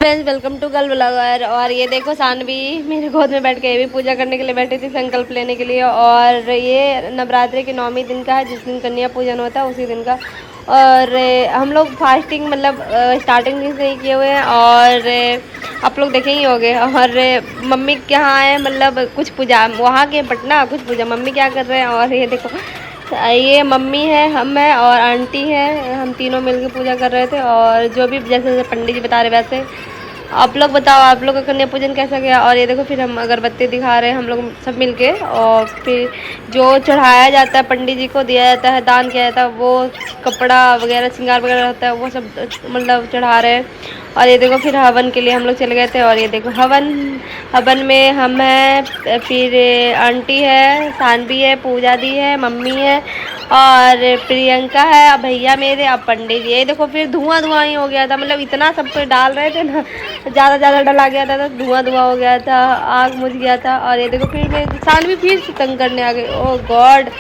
Friends, welcome to girl blogger. और ये देखो सानवी मेरे गोद में बैठ के ये भी पूजा करने के लिए बैठी थी, संकल्प लेने के लिए। और ये नवरात्रि के 9वें दिन का है, जिस दिन कन्या पूजन होता है उसी दिन का। और हम लोग फास्टिंग मतलब स्टार्टिंग दिन से ही किए हुए हैं। और आप लोग देखे ही होंगे। और मम्मी के यहाँ है, मतलब कुछ पूजा वहाँ के पटना, कुछ पूजा मम्मी क्या कर रहे हैं। और ये देखो, ये मम्मी है, हम है और आंटी है, हम तीनों मिलकर पूजा कर रहे थे। और जो भी जैसे जैसे पंडित जी बता रहे वैसे आप लोग बताओ, आप लोग का कन्या पूजन कैसा गया। और ये देखो फिर हम अगरबत्ती दिखा रहे हैं, हम लोग सब मिलके। और फिर जो चढ़ाया जाता है पंडित जी को, दिया जाता है, दान किया जाता है, वो कपड़ा वगैरह श्रृंगार वगैरह रहता है, वो सब मतलब चढ़ा रहे हैं। और ये देखो फिर हवन के लिए हम लोग चले गए थे। और ये देखो हवन हवन में हम हैं, फिर आंटी है, सानवी है, पूजा दी है, मम्मी है और प्रियंका है, अब भैया मेरे, अब पंडित जी। ये देखो फिर धुआं धुआं ही हो गया था, मतलब इतना सब कुछ डाल रहे थे ना, ज़्यादा डला गया था, तो धुआं धुआं हो गया था, आग मुझ गया था। और ये देखो फिर मेरी सानवी फिर से तंग करने आ गई। ओह गॉड,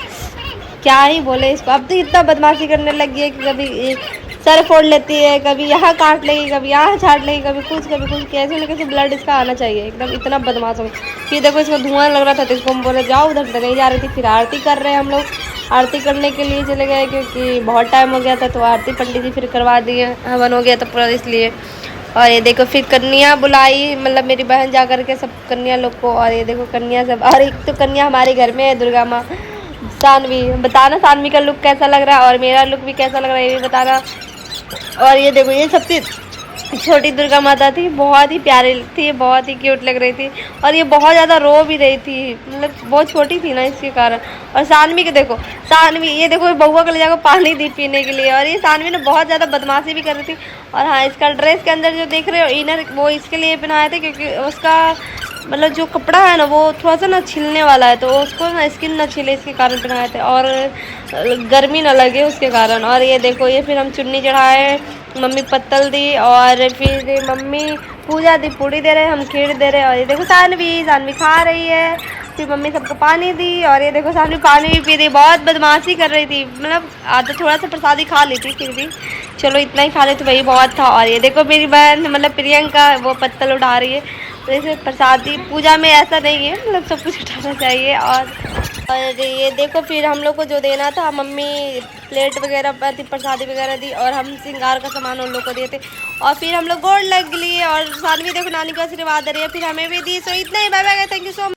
क्या ही बोले इसको। अब तो इतना बदमाशी करने लगी है कि कभी सर फोड़ लेती है, कभी यहाँ काट लेगी, कभी यहाँ छाट लेगी, कभी कुछ कैसे न कैसे ब्लड इसका आना चाहिए, एकदम इतना बदमाश हो। फिर देखो इसको धुआं लग रहा था तो इसको हम बोले जाओ उधर, तो नहीं जा रही थी। फिर आरती कर रहे हैं हम लोग, आरती करने के लिए चले गए क्योंकि बहुत टाइम हो गया था। तो आरती पंडित जी फिर करवा दिए, हवन हो गया था पूरा, इसलिए। और ये देखो फिर कन्या बुलाई, मतलब मेरी बहन जा कर के सब कन्या लोग को। और ये देखो कन्या सब, और एक तो कन्या हमारे घर में है, दुर्गा माँ। सानवी बताना, सानवी का लुक कैसा लग रहा है और मेरा लुक भी कैसा लग रहा है ये भी बताना। और ये देखो ये सबसे छोटी दुर्गा माता थी, बहुत ही प्यारी थी, बहुत ही क्यूट लग रही थी। और ये बहुत ज़्यादा रो भी रही थी, मतलब बहुत छोटी थी ना इसके कारण। और सानवी के देखो, सानवी ये देखो बउआ को ले जाकर पानी दी पीने के लिए। और ये सानवी ने बहुत ज़्यादा बदमाशी भी कर रही थी। और हाँ, इसका ड्रेस के अंदर जो देख रहे हो इनर, वो इसके लिए पहनाए थे क्योंकि उसका मतलब जो कपड़ा है ना वो थोड़ा सा ना छिलने वाला है, तो उसको ना स्किन ना छिले इसके कारण पहनाए थे, और गर्मी ना लगे उसके कारण। और ये देखो ये फिर हम चुन्नी चढ़ाए, मम्मी पत्तल दी, और फिर मम्मी पूजा दी, पूड़ी दे रहे, हम खीर दे रहे। और ये देखो सानवी खा रही है, फिर मम्मी सबको पानी दी। और ये देखो सानवी पानी भी पी रही, बहुत बदमाशी कर रही थी, मतलब आधा थोड़ा सा प्रसादी खा ली थी, फिर भी चलो इतना ही खा ले तो वही बहुत था। और ये देखो मेरी बहन मतलब प्रियंका, वो पत्तल उठा रही है। तो इसे प्रसादी पूजा में ऐसा नहीं है, मतलब सब कुछ उठाना चाहिए। और ये देखो फिर हम लोग को जो देना था, मम्मी प्लेट वगैरह पर प्रसादी वगैरह दी, और हम श्रृंगार का सामान उन लोग को दिए थे। और फिर हम लोग गोड़ लग लिए, और सानवी देखो नानी को आशीर्वाद दे रही है, फिर हमें भी दी। सो इतना ही, bye bye, thank you so much.